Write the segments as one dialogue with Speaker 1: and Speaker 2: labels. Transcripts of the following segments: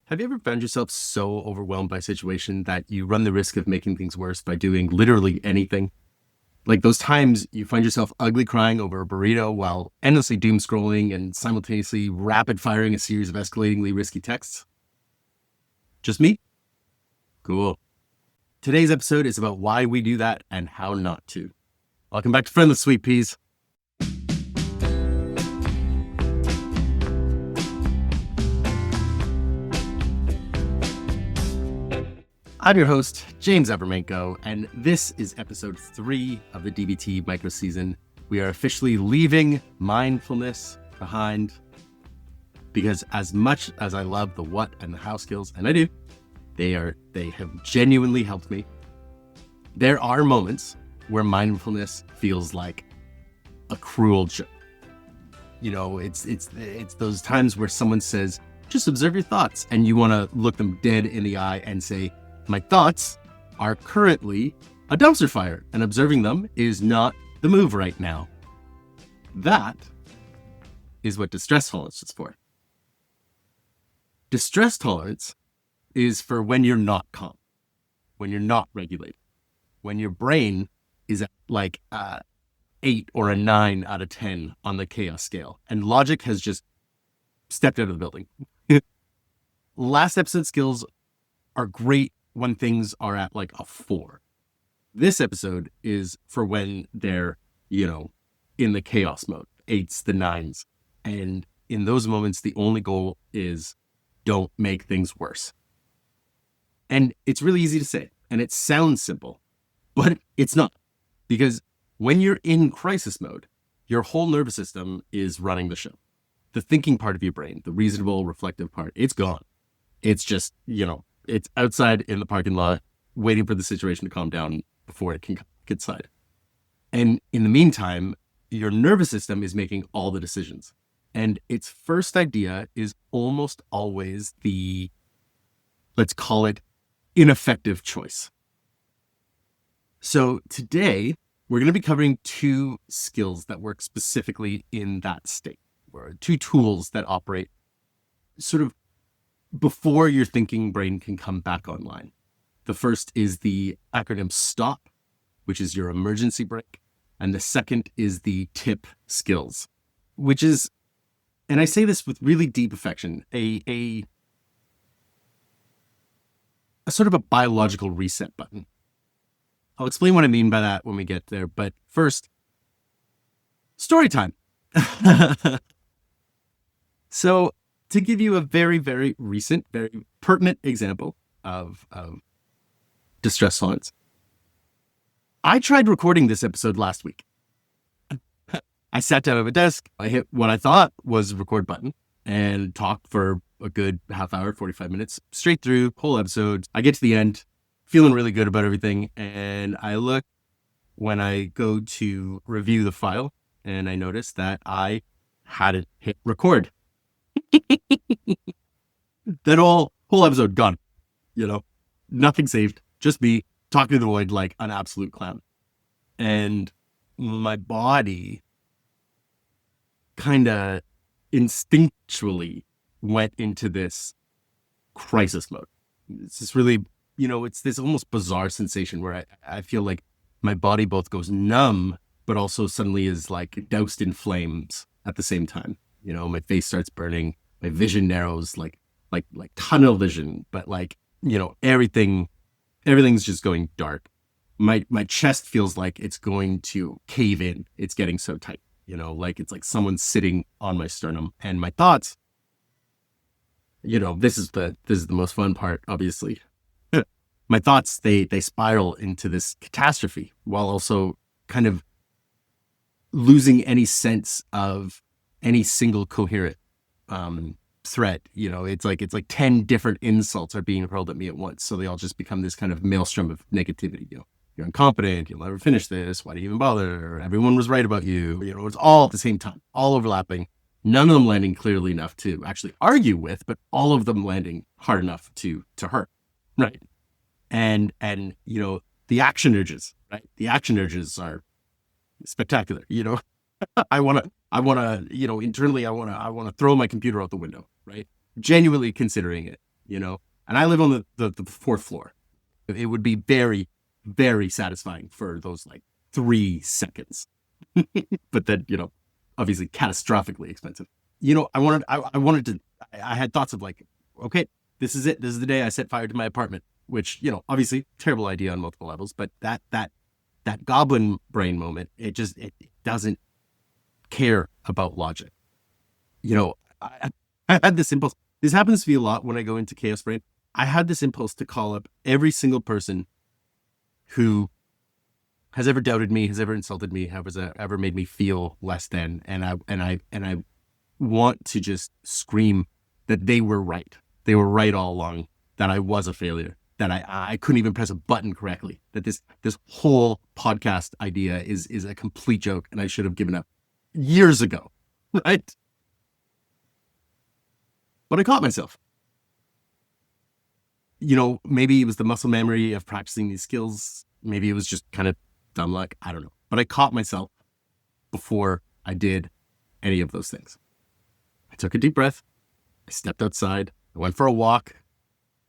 Speaker 1: Have you ever found yourself so overwhelmed by a situation that you run the risk of making things worse by doing literally anything? Like those times you find yourself ugly crying over a burrito while endlessly doom scrolling and simultaneously rapid firing a series of escalatingly risky texts? Just me? Cool. Today's episode is about why we do that and how not to. Welcome back to Friendless, sweet peas. I'm your host, James Abermenko, and this is episode 3 of the DBT micro season. We are officially leaving mindfulness behind because as much as I love the what and the how skills, and I do, they have genuinely helped me. There are moments where mindfulness feels like a cruel joke. You know, it's those times where someone says, just observe your thoughts, and you want to look them dead in the eye and say, my thoughts are currently a dumpster fire, and observing them is not the move right now. That is what distress tolerance is for. Distress tolerance is for when you're not calm, when you're not regulated, when your brain is at like 8 or a 9 out of 10 on the chaos scale, and logic has just stepped out of the building. Last episode skills are great when things are at like a 4. This episode is for when they're, in the chaos mode, 8s, the 9s. And in those moments, the only goal is don't make things worse. And it's really easy to say, and it sounds simple, but it's not. Because when you're in crisis mode, your whole nervous system is running the show. The thinking part of your brain, the reasonable, reflective part, it's gone. It's just, it's outside in the parking lot waiting for the situation to calm down before it can get inside. And in the meantime, your nervous system is making all the decisions. And its first idea is almost always the, let's call it, ineffective choice. So today, we're going to be covering 2 skills that work specifically in that state, or 2 tools that operate sort of before your thinking brain can come back online. The first is the acronym STOP, which is your emergency brake. And the second is the TIP skills, which is, and I say this with really deep affection, a sort of a biological reset button. I'll explain what I mean by that when we get there. But first, story time. So, to give you a very, very recent, very pertinent example of distress tolerance, I tried recording this episode last week. I sat down at a desk, I hit what I thought was a record button and talked for a good half hour, 45 minutes, straight through, whole episode. I get to the end, feeling really good about everything, and I look when I go to review the file, and I notice that I hadn't hit record. That whole episode gone, nothing saved, just me talking to the void like an absolute clown. And my body kind of instinctually went into this crisis mode. It's this really, it's this almost bizarre sensation where I feel like my body both goes numb, but also suddenly is like doused in flames at the same time. My face starts burning, my vision narrows like tunnel vision, but everything's just going dark. My chest feels like it's going to cave in. It's getting so tight, it's like someone's sitting on my sternum. And my thoughts, this is the most fun part, obviously. My thoughts, they spiral into this catastrophe while also kind of losing any sense of any single coherent thread. It's like 10 different insults are being hurled at me at once. So they all just become this kind of maelstrom of negativity. You're incompetent, you'll never finish this, why do you even bother? Everyone was right about you. It's all at the same time, all overlapping. None of them landing clearly enough to actually argue with, but all of them landing hard enough to hurt. Right. And the action urges, right? The action urges are spectacular. I want to, internally, I want to throw my computer out the window, right? Genuinely considering it. you know, and I live on the fourth floor. It would be very, very satisfying for those like 3 seconds, but then, obviously catastrophically expensive. I wanted to, I had thoughts of like, okay, this is it. This is the day I set fire to my apartment, which, obviously terrible idea on multiple levels, but that goblin brain moment, it doesn't care about logic. I had this impulse. This happens to me a lot when I go into chaos brain. I had this impulse to call up every single person who has ever doubted me, has ever insulted me, has ever made me feel less than, and I want to just scream that they were right. They were right all along. That I was a failure. That I couldn't even press a button correctly. That this whole podcast idea is a complete joke, and I should have given up years ago, right? But I caught myself. Maybe it was the muscle memory of practicing these skills. Maybe it was just kind of dumb luck. I don't know. But I caught myself before I did any of those things. I took a deep breath. I stepped outside. I went for a walk,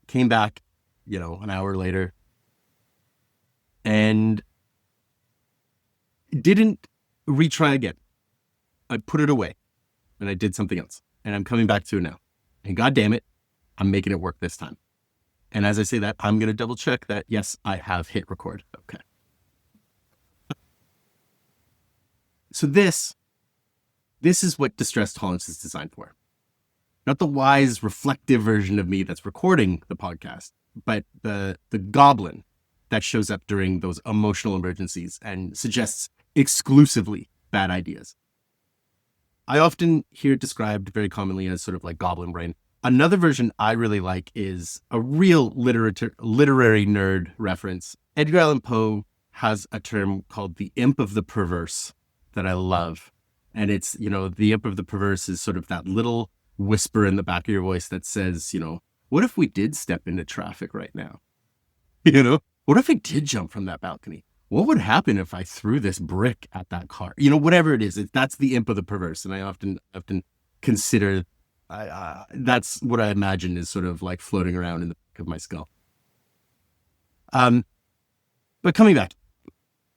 Speaker 1: came back, an hour later, and didn't retry again. I put it away and I did something else. And I'm coming back to it now. And God damn it, I'm making it work this time. And as I say that, I'm going to double check that, yes, I have hit record. Okay. So this is what distress tolerance is designed for. Not the wise, reflective version of me that's recording the podcast, but the goblin that shows up during those emotional emergencies and suggests exclusively bad ideas. I often hear it described very commonly as sort of like goblin brain. Another version I really like is a real literary nerd reference. Edgar Allan Poe has a term called the imp of the perverse that I love. And it's, the imp of the perverse is sort of that little whisper in the back of your voice that says, what if we did step into traffic right now? What if I did jump from that balcony? What would happen if I threw this brick at that car? Whatever it is, that's the imp of the perverse. And I often consider that's what I imagine is sort of like floating around in the back of my skull. But coming back,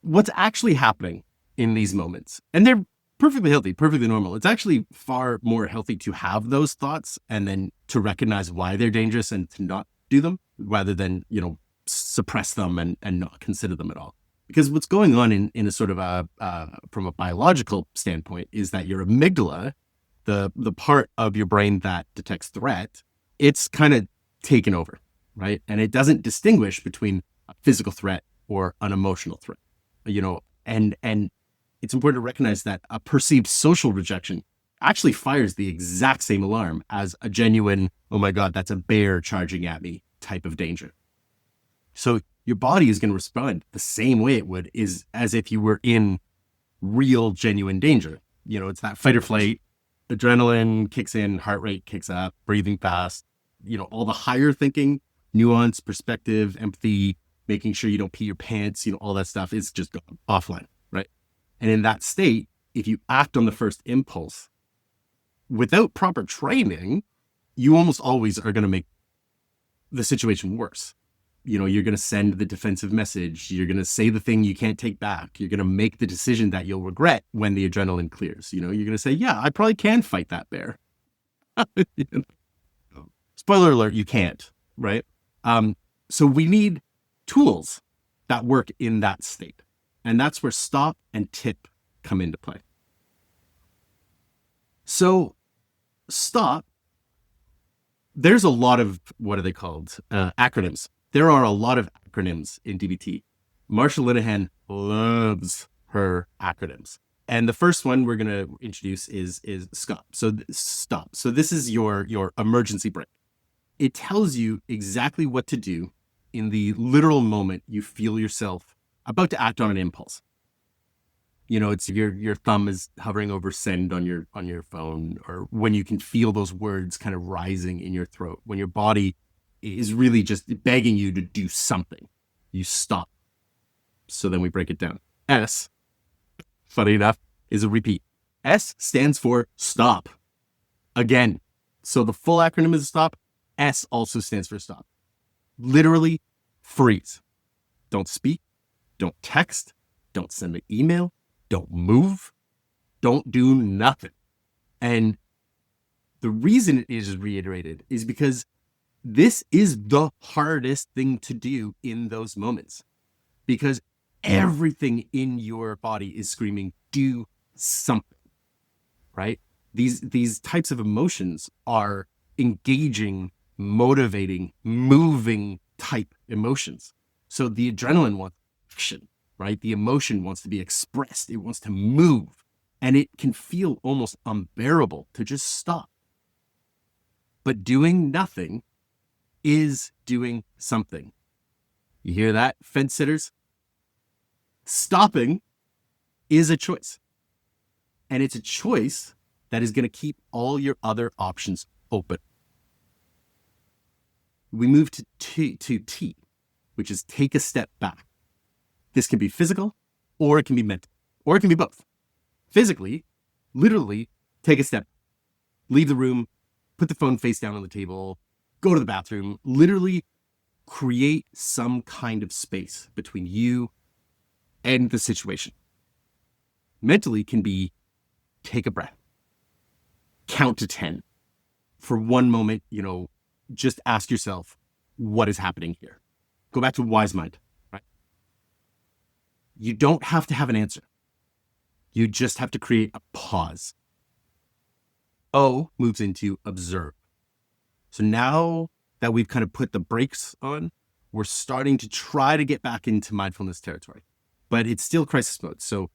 Speaker 1: what's actually happening in these moments, and they're perfectly healthy, perfectly normal. It's actually far more healthy to have those thoughts and then to recognize why they're dangerous and to not do them rather than, suppress them and not consider them at all. Because what's going on in a sort of from a biological standpoint is that your amygdala, the part of your brain that detects threat, it's kind of taken over, right? And it doesn't distinguish between a physical threat or an emotional threat, and it's important to recognize that a perceived social rejection actually fires the exact same alarm as a genuine, oh my God, that's a bear charging at me type of danger. So your body is going to respond the same way it would is as if you were in real, genuine danger. It's that fight or flight, adrenaline kicks in, heart rate kicks up, breathing fast, all the higher thinking, nuance, perspective, empathy, making sure you don't pee your pants, all that stuff is just gone offline, right? And in that state, if you act on the first impulse without proper training, you almost always are going to make the situation worse. You're going to send the defensive message. You're going to say the thing you can't take back. You're going to make the decision that you'll regret when the adrenaline clears. You're going to say, yeah, I probably can fight that bear. Spoiler alert, you can't, right? So we need tools that work in that state. And that's where stop and tip come into play. So stop, there's a lot of, what are they called? Acronyms. There are a lot of acronyms in DBT. Marsha Linehan loves her acronyms. And the first one we're going to introduce is SCOP. So stop. So this is your emergency brake. It tells you exactly what to do in the literal moment you feel yourself about to act on an impulse. It's your thumb is hovering over send on your phone, or when you can feel those words kind of rising in your throat, when your body is really just begging you to do something, you stop. So then we break it down. S, funny enough, is a repeat. S stands for stop. Again. So the full acronym is stop. S also stands for stop. Literally freeze. Don't speak. Don't text. Don't send an email. Don't move. Don't do nothing. And the reason it is reiterated is because this is the hardest thing to do in those moments, because everything in your body is screaming, do something, right? These types of emotions are engaging, motivating, moving type emotions. So the adrenaline wants action, right? The emotion wants to be expressed. It wants to move. And it can feel almost unbearable to just stop. But doing nothing is doing something. You hear that, fence sitters? Stopping is a choice. And it's a choice that is going to keep all your other options open. We move to T, which is take a step back. This can be physical, or it can be mental, or it can be both. Physically, literally, take a step, leave the room, put the phone face down on the table, go to the bathroom, literally create some kind of space between you and the situation. Mentally can be take a breath, count to 10. For one moment, just ask yourself, what is happening here? Go back to wise mind, right? You don't have to have an answer. You just have to create a pause. O moves into observe. So now that we've kind of put the brakes on, we're starting to try to get back into mindfulness territory, but it's still crisis mode. So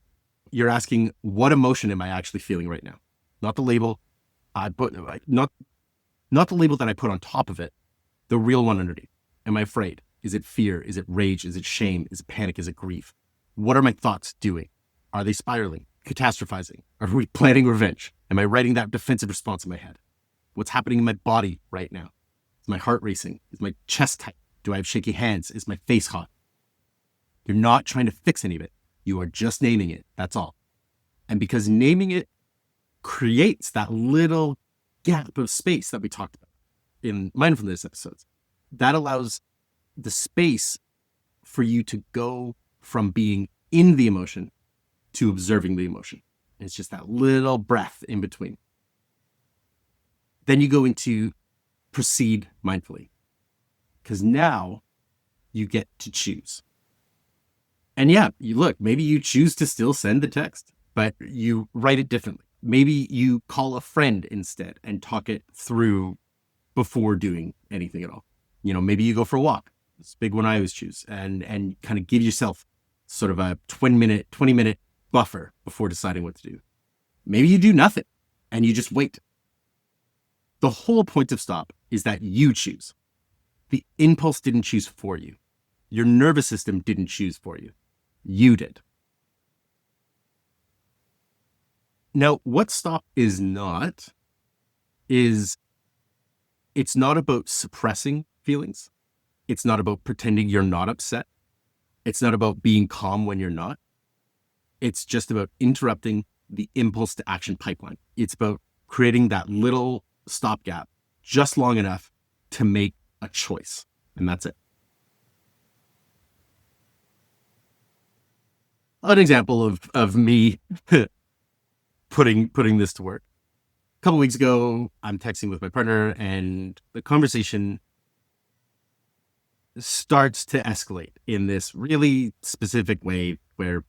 Speaker 1: you're asking, what emotion am I actually feeling right now? Not the label I put, not the label that I put on top of it, the real one underneath. Am I afraid? Is it fear? Is it rage? Is it shame? Is it panic? Is it grief? What are my thoughts doing? Are they spiraling, catastrophizing? Are we planning revenge? Am I writing that defensive response in my head? What's happening in my body right now? Is my heart racing? Is my chest tight? Do I have shaky hands? Is my face hot? You're not trying to fix any of it. You are just naming it. That's all. And because naming it creates that little gap of space that we talked about in mindfulness episodes, that allows the space for you to go from being in the emotion to observing the emotion. It's just that little breath in between. Then you go into proceed mindfully, because now you get to choose. And yeah, maybe you choose to still send the text, but you write it differently. Maybe you call a friend instead and talk it through before doing anything at all. Maybe you go for a walk. It's a big one I always choose, and kind of give yourself sort of a 20 minute buffer before deciding what to do. Maybe you do nothing and you just wait. The whole point of stop is that you choose. The impulse didn't choose for you. Your nervous system didn't choose for you. You did. Now, what stop is not is it's not about suppressing feelings. It's not about pretending you're not upset. It's not about being calm when you're not. It's just about interrupting the impulse to action pipeline. It's about creating that little stopgap just long enough to make a choice. And that's it. An example of me putting this to work. A couple weeks ago, I'm texting with my partner and the conversation starts to escalate in this really specific way where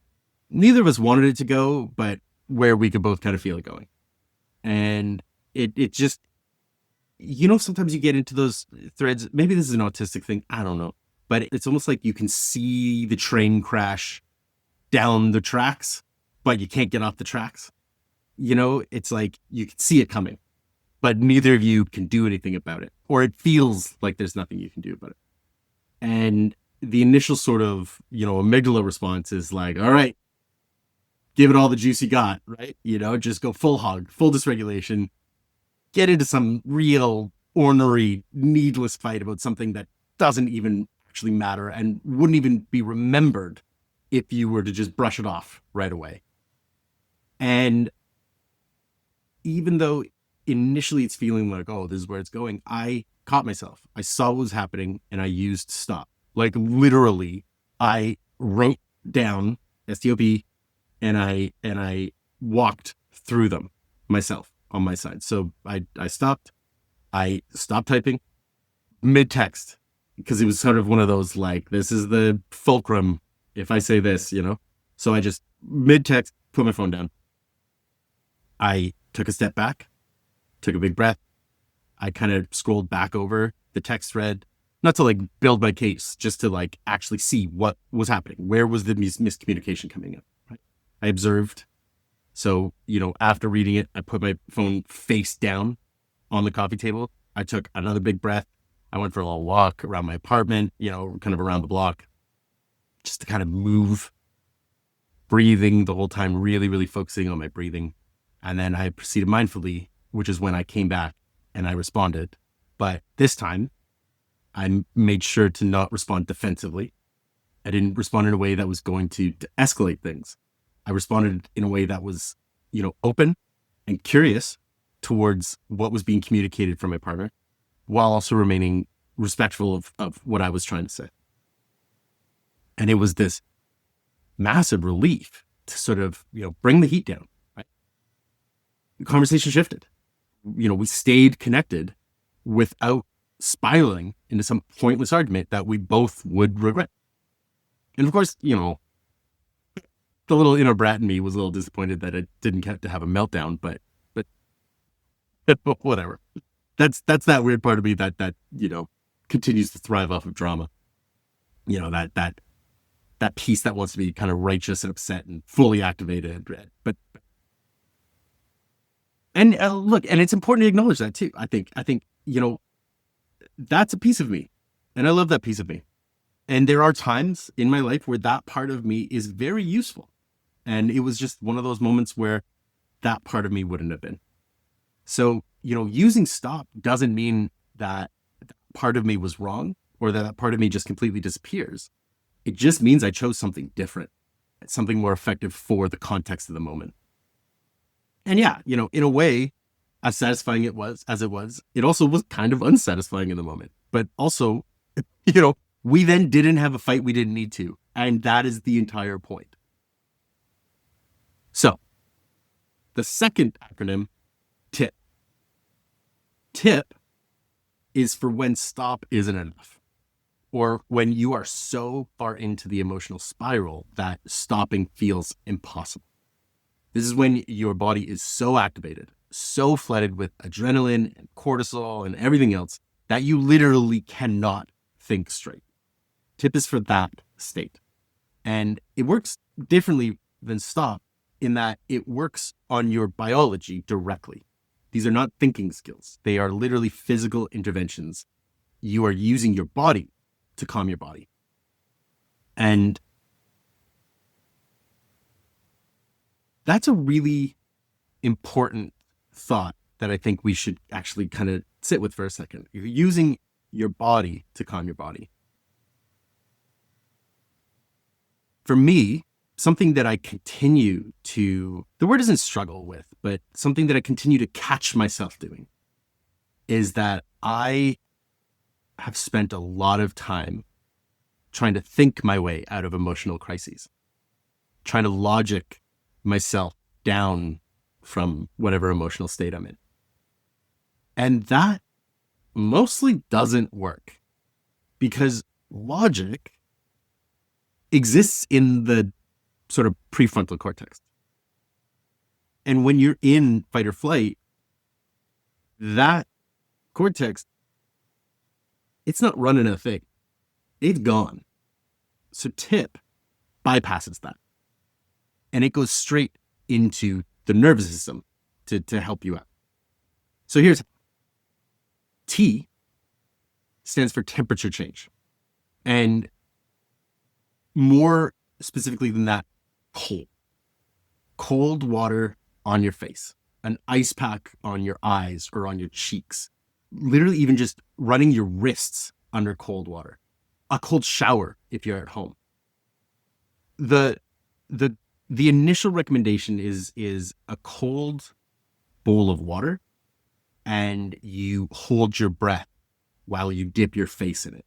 Speaker 1: neither of us wanted it to go, but where we could both kind of feel it going. And it just, sometimes you get into those threads. Maybe this is an autistic thing. I don't know. But it's almost like you can see the train crash down the tracks, but you can't get off the tracks. It's like you can see it coming, but neither of you can do anything about it. Or it feels like there's nothing you can do about it. And the initial sort of, amygdala response is like, all right, give it all the juice you got, right? Just go full hog, full dysregulation, get into some real ornery, needless fight about something that doesn't even actually matter and wouldn't even be remembered if you were to just brush it off right away. And even though initially it's feeling like, oh, this is where it's going, I caught myself. I saw what was happening and I used stop. Like literally, I wrote down STOP and I walked through them myself on my side. So I stopped. I stopped typing mid-text because it was sort of one of those like, this is the fulcrum if I say this, you know? So I just mid-text put my phone down. I took a step back, took a big breath. I kind of scrolled back over the text thread, not to like build my case, just to like actually see what was happening. Where was the miscommunication coming in? Right? I observed. So, you know, after reading it, I put my phone face down on the coffee table. I took another big breath. I went for a little walk around my apartment, you know, kind of around the block, just to kind of move, breathing the whole time, really, really focusing on my breathing. And then I proceeded mindfully, which is when I came back and I responded. But this time, I made sure to not respond defensively. I didn't respond in a way that was going to escalate things. I responded in a way that was, you know, open and curious towards what was being communicated from my partner, while also remaining respectful of what I was trying to say. And it was this massive relief to sort of, you know, bring the heat down. Right? The conversation shifted. You know, we stayed connected without spiraling into some pointless argument that we both would regret. And of course, you know, the little inner brat in me was a little disappointed that I didn't get to have a meltdown, but whatever. That's that weird part of me that you know continues to thrive off of drama. You know, that piece that wants to be kind of righteous and upset and fully activated. But and look, and it's important to acknowledge that too. I think you know that's a piece of me, and I love that piece of me. And there are times in my life where that part of me is very useful. And it was just one of those moments where that part of me wouldn't have been. So, you know, using stop doesn't mean that part of me was wrong or that part of me just completely disappears. It just means I chose something different, something more effective for the context of the moment. And yeah, you know, in a way, as satisfying it was, it also was kind of unsatisfying in the moment. But also, you know, we then didn't have a fight we didn't need to. And that is the entire point. So, the second acronym, TIP. TIP is for when stop isn't enough, or when you are so far into the emotional spiral that stopping feels impossible. This is when your body is so activated, so flooded with adrenaline and cortisol and everything else that you literally cannot think straight. TIP is for that state. And it works differently than stop in that it works on your biology directly. These are not thinking skills. They are literally physical interventions. You are using your body to calm your body. And that's a really important thought that I think we should actually kind of sit with for a second. You're using your body to calm your body. For me, something that I continue to, the word isn't struggle with, but something that I continue to catch myself doing is that I have spent a lot of time trying to think my way out of emotional crises, trying to logic myself down from whatever emotional state I'm in. And that mostly doesn't work because logic exists in the sort of prefrontal cortex. And when you're in fight or flight, that cortex, it's not running a thing. It's gone. So TIP bypasses that. And it goes straight into the nervous system to help you out. So here's T stands for temperature change. And more specifically than that, cold water on your face, an ice pack on your eyes or on your cheeks, literally even just running your wrists under cold water, a cold shower if you're at home. The initial recommendation is a cold bowl of water, and you hold your breath while you dip your face in it.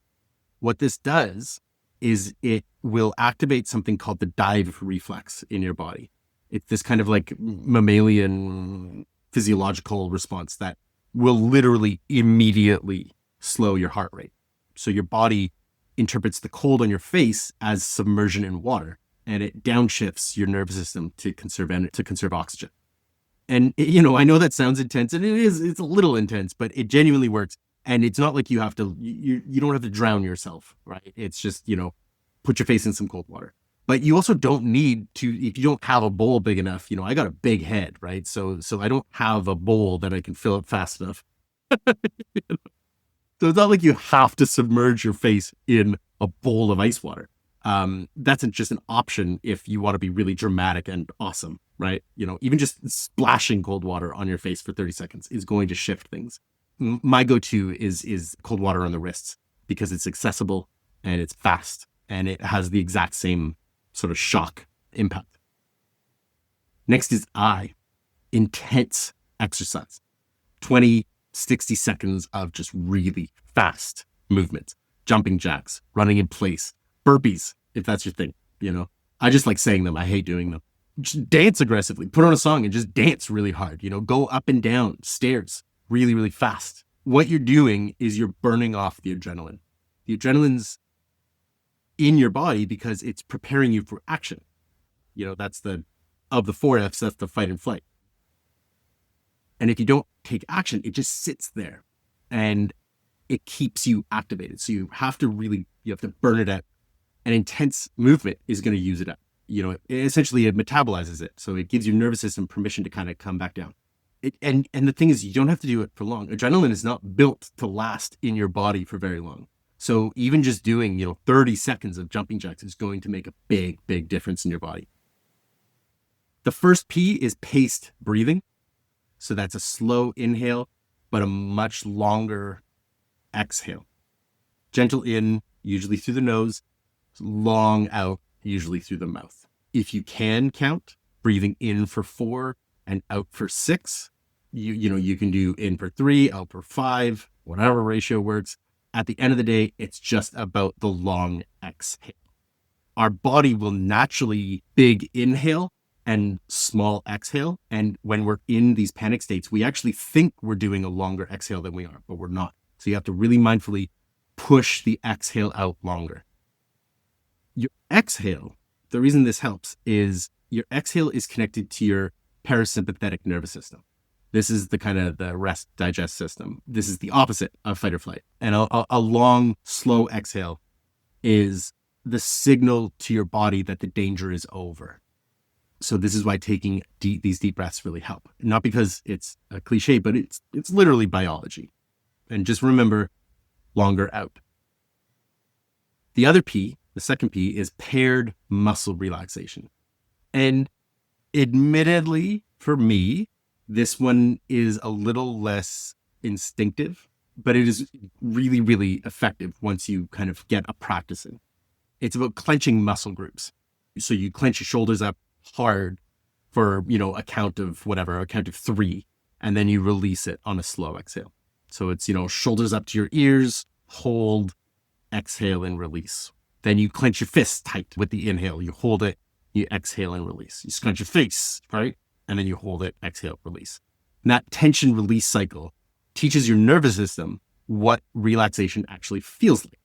Speaker 1: What this does is it will activate something called the dive reflex in your body. It's this kind of like mammalian physiological response that will literally immediately slow your heart rate. So your body interprets the cold on your face as submersion in water, and it downshifts your nervous system to conserve oxygen. And I know that sounds intense, and it's a little intense, but it genuinely works. And it's not like you have to, you don't have to drown yourself, right? It's just, put your face in some cold water. But you also don't need to, if you don't have a bowl big enough, I got a big head, right? So I don't have a bowl that I can fill up fast enough. So it's not like you have to submerge your face in a bowl of ice water. That's just an option if you want to be really dramatic and awesome, right? Even just splashing cold water on your face for 30 seconds is going to shift things. My go-to is cold water on the wrists because it's accessible and it's fast and it has the exact same sort of shock impact. Next is intense exercise. 20, 60 seconds of just really fast movement, jumping jacks, running in place, burpees, if that's your thing. I just like saying them. I hate doing them. Just dance aggressively, put on a song and just dance really hard, go up and down stairs really, really fast. What you're doing is you're burning off the adrenaline. The adrenaline's in your body because it's preparing you for action. That's of the 4 F's, that's the fight and flight. And if you don't take action, it just sits there and it keeps you activated. So you have to burn it out. And intense movement is going to use it up. Essentially it metabolizes it. So it gives your nervous system permission to kind of come back down. And the thing is, you don't have to do it for long. Adrenaline is not built to last in your body for very long. So even just doing, 30 seconds of jumping jacks is going to make a big, big difference in your body. The first P is paced breathing. So that's a slow inhale, but a much longer exhale. Gentle in, usually through the nose, long out, usually through the mouth. If you can count, breathing in for 4 and out for 6, you can do in for 3, out for 5, whatever ratio works. At the end of the day, it's just about the long exhale. Our body will naturally big inhale and small exhale. And when we're in these panic states, we actually think we're doing a longer exhale than we are, but we're not. So you have to really mindfully push the exhale out longer. Your exhale, the reason this helps is your exhale is connected to your parasympathetic nervous system. This is the kind of the rest digest system. This is the opposite of fight or flight. And a long, slow exhale is the signal to your body that the danger is over. So this is why taking these deep breaths really help. Not because it's a cliche, but it's literally biology. And just remember, longer out. The other P, the second P, is paired muscle relaxation. And admittedly, for me, this one is a little less instinctive, but it is really, really effective once you kind of get a practice in. It's about clenching muscle groups. So you clench your shoulders up hard for, a count of 3, and then you release it on a slow exhale. So it's, shoulders up to your ears, hold, exhale, and release. Then you clench your fists tight with the inhale. You hold it, you exhale and release. You clench your face, right? And then you hold it, exhale, release. And that tension release cycle teaches your nervous system what relaxation actually feels like.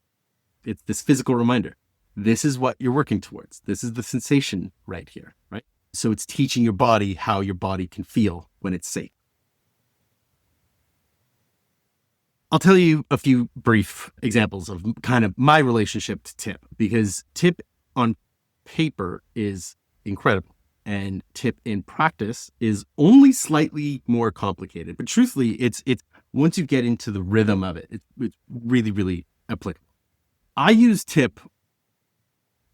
Speaker 1: It's this physical reminder. This is what you're working towards. This is the sensation right here, right? So it's teaching your body how your body can feel when it's safe. I'll tell you a few brief examples of kind of my relationship to TIP, because TIP on paper is incredible. And TIP in practice is only slightly more complicated. But truthfully, it's once you get into the rhythm of it, it's really, really applicable. I use TIP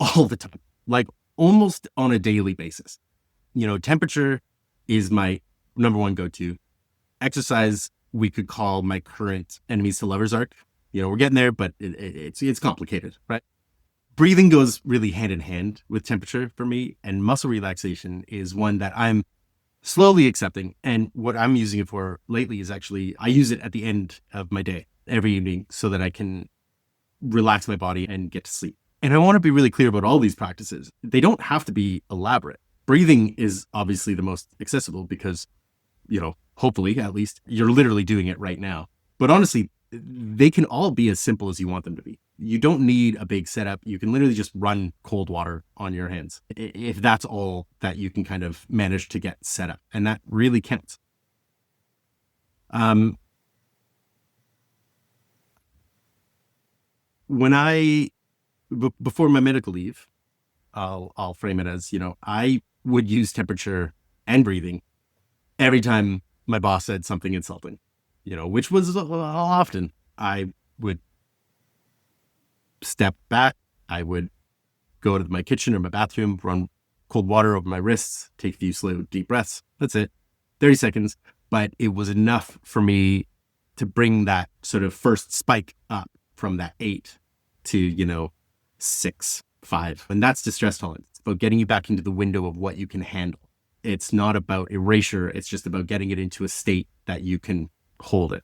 Speaker 1: all the time, like almost on a daily basis. Temperature is my number one go-to. Exercise, we could call my current enemies to lovers arc. We're getting there, but it's complicated, right? Breathing goes really hand in hand with temperature for me, and muscle relaxation is one that I'm slowly accepting. And what I'm using it for lately is actually, I use it at the end of my day. every evening so that I can relax my body and get to sleep. And I want to be really clear about all these practices. They don't have to be elaborate. Breathing is obviously the most accessible because, hopefully at least, you're literally doing it right now. But honestly, they can all be as simple as you want them to be. You don't need a big setup. You can literally just run cold water on your hands if that's all that you can kind of manage to get set up. And that really counts. Um, when before my medical leave, I'll frame it as, I would use temperature and breathing every time my boss said something insulting, which was often. I would step back. I would go to my kitchen or my bathroom, run cold water over my wrists, take a few slow, deep breaths. That's it. 30 seconds. But it was enough for me to bring that sort of first spike up from that 8 to, 6, 5. And that's distress tolerance. It's about getting you back into the window of what you can handle. It's not about erasure. It's just about getting it into a state that you can hold it.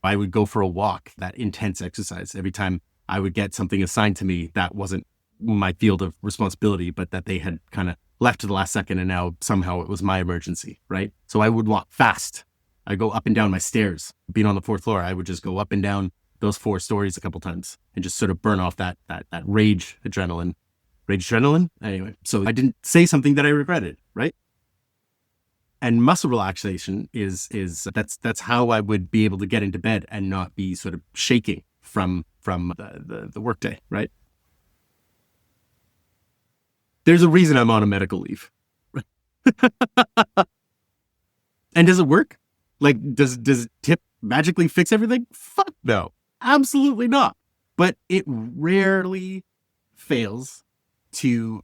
Speaker 1: I would go for a walk, that intense exercise. Every time I would get something assigned to me that wasn't my field of responsibility, but that they had kind of left to the last second and now somehow it was my emergency, right? So I would walk fast. I go up and down my stairs. Being on the 4th floor, I would just go up and down those 4 stories a couple times and just sort of burn off that rage adrenaline. Rage adrenaline? Anyway, so I didn't say something that I regretted, right? And muscle relaxation is that's how I would be able to get into bed and not be sort of shaking from the workday, right? There's a reason I'm on a medical leave. And does it work? Like, does TIP magically fix everything? Fuck no. Absolutely not. But it rarely fails to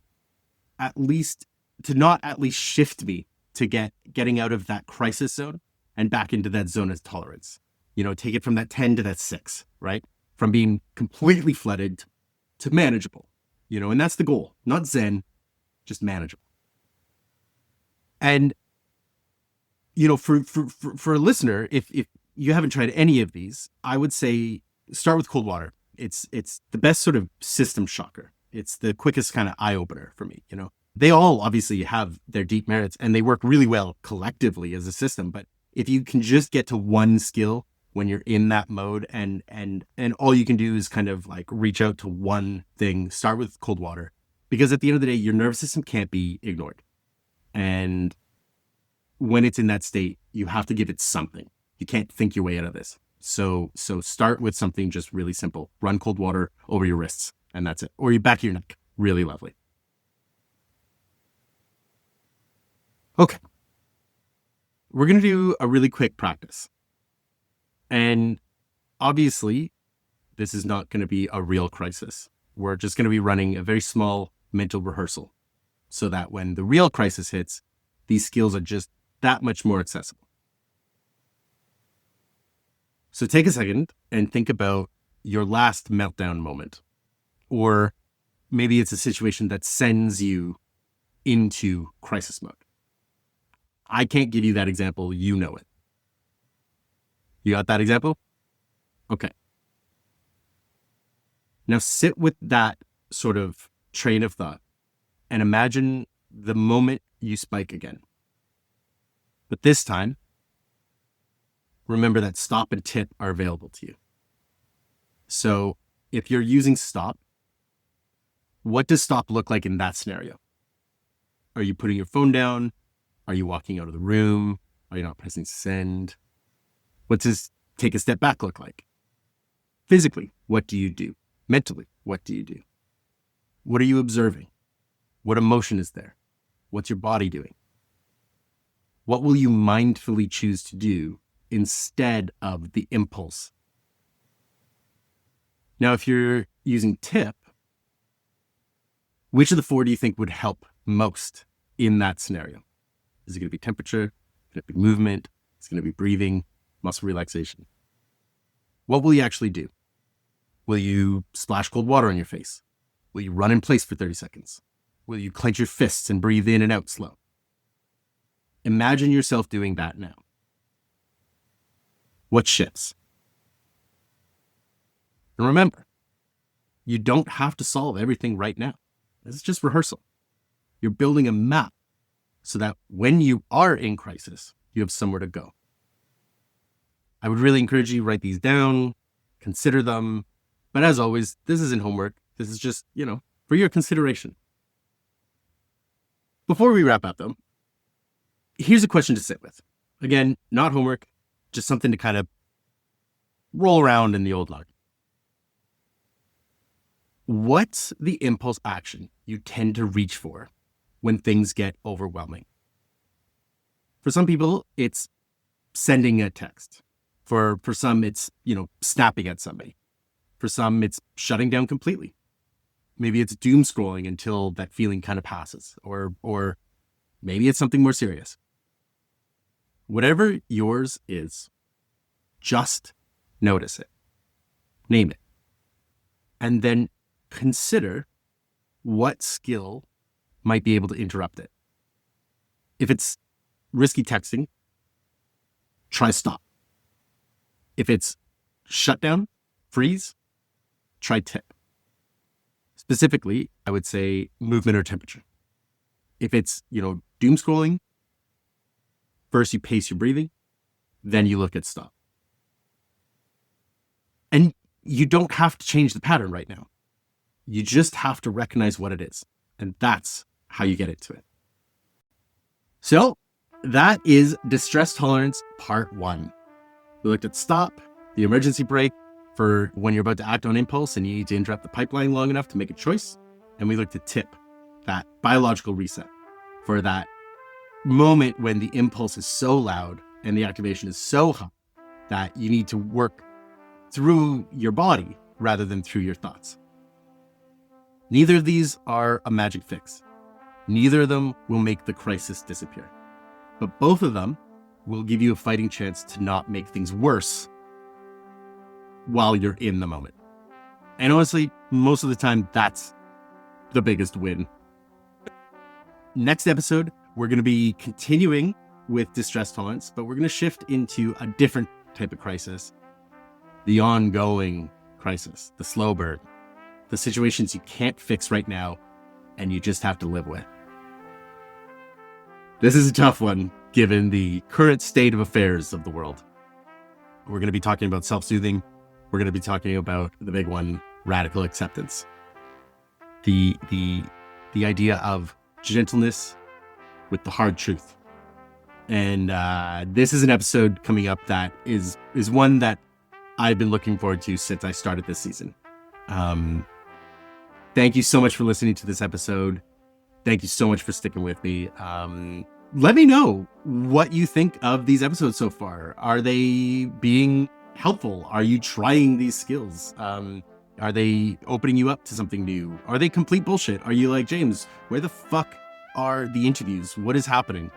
Speaker 1: not at least shift me to getting out of that crisis zone and back into that zone of tolerance. Take it from that 10 to that 6, right? From being completely flooded to manageable, and that's the goal. Not Zen, just manageable. And, for a listener, if you haven't tried any of these, I would say start with cold water. It's the best sort of system shocker. It's the quickest kind of eye opener for me, They all obviously have their deep merits and they work really well collectively as a system. But if you can just get to one skill when you're in that mode and all you can do is kind of like reach out to one thing, start with cold water. Because at the end of the day, your nervous system can't be ignored. And when it's in that state, you have to give it something. You can't think your way out of this. So start with something just really simple. Run cold water over your wrists and that's it. Or your back of your neck. Really lovely. Okay. We're going to do a really quick practice. And obviously, this is not going to be a real crisis. We're just going to be running a very small mental rehearsal so that when the real crisis hits, these skills are just that much more accessible. So take a second and think about your last meltdown moment. Or maybe it's a situation that sends you into crisis mode. I can't give you that example. You know it. You got that example? Okay. Now sit with that sort of train of thought and imagine the moment you spike again. But this time, remember that stop and tip are available to you. So if you're using stop, what does stop look like in that scenario? Are you putting your phone down? Are you walking out of the room? Are you not pressing send? What does take a step back look like? Physically, what do you do? Mentally, what do you do? What are you observing? What emotion is there? What's your body doing? What will you mindfully choose to do instead of the impulse? Now, if you're using tip, which of the 4 do you think would help most in that scenario? Is it going to be temperature? Is it going to be movement? Is it going to be breathing? Muscle relaxation? What will you actually do? Will you splash cold water on your face? Will you run in place for 30 seconds? Will you clench your fists and breathe in and out slow? Imagine yourself doing that now. What shifts? And remember, you don't have to solve everything right now. This is just rehearsal. You're building a map so that when you are in crisis, you have somewhere to go. I would really encourage you to write these down, consider them. But as always, this isn't homework. This is just, for your consideration. Before we wrap up, though, here's a question to sit with. Again, not homework, just something to kind of roll around in the old log. What's the impulse action you tend to reach for when things get overwhelming? For some people, it's sending a text. For some, it's, snapping at somebody. For some, it's shutting down completely. Maybe it's doom scrolling until that feeling kind of passes, or maybe it's something more serious. Whatever yours is, just notice it, name it, and then consider what skill might be able to interrupt it. If it's risky texting, try stop. If it's shut down, freeze, try tip. Specifically, I would say movement or temperature. If it's, doom scrolling, first you pace your breathing, then you look at stop. And you don't have to change the pattern right now. You just have to recognize what it is. And that's how you get into it. So that is distress tolerance part 1. We looked at stop, the emergency brake for when you're about to act on impulse and you need to interrupt the pipeline long enough to make a choice. And we looked at tip, that biological reset for that moment when the impulse is so loud and the activation is so high that you need to work through your body rather than through your thoughts. Neither of these are a magic fix. Neither of them will make the crisis disappear. But both of them will give you a fighting chance to not make things worse while you're in the moment. And honestly, most of the time, that's the biggest win. Next episode, we're going to be continuing with distress tolerance, but we're going to shift into a different type of crisis. The ongoing crisis, the slow burn, the situations you can't fix right now and you just have to live with. This is a tough one, given the current state of affairs of the world. We're going to be talking about self-soothing. We're going to be talking about the big one, radical acceptance. The idea of gentleness with the hard truth. And this is an episode coming up that is one that I've been looking forward to since I started this season. Thank you so much for listening to this episode. Thank you so much for sticking with me. Let me know what you think of these episodes so far. Are they being helpful? Are you trying these skills? Are they opening you up to something new? Are they complete bullshit? Are you like, James, where the fuck are the interviews? What is happening?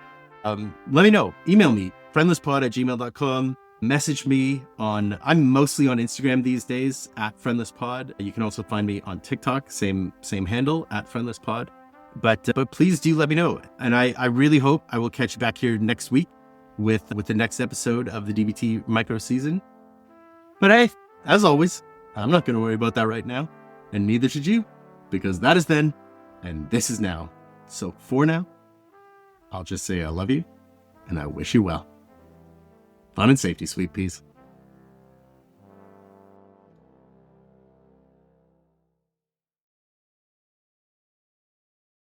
Speaker 1: Let me know. Email me, friendlesspod@gmail.com. Message me I'm mostly on Instagram these days @friendlesspod. You can also find me on TikTok, same handle @friendlesspod. But please do let me know. And I really hope I will catch you back here next week with the next episode of the DBT micro season. But hey, as always, I'm not going to worry about that right now. And neither should you, because that is then, and this is now. So for now, I'll just say I love you and I wish you well. Fun and safety, sweet peas.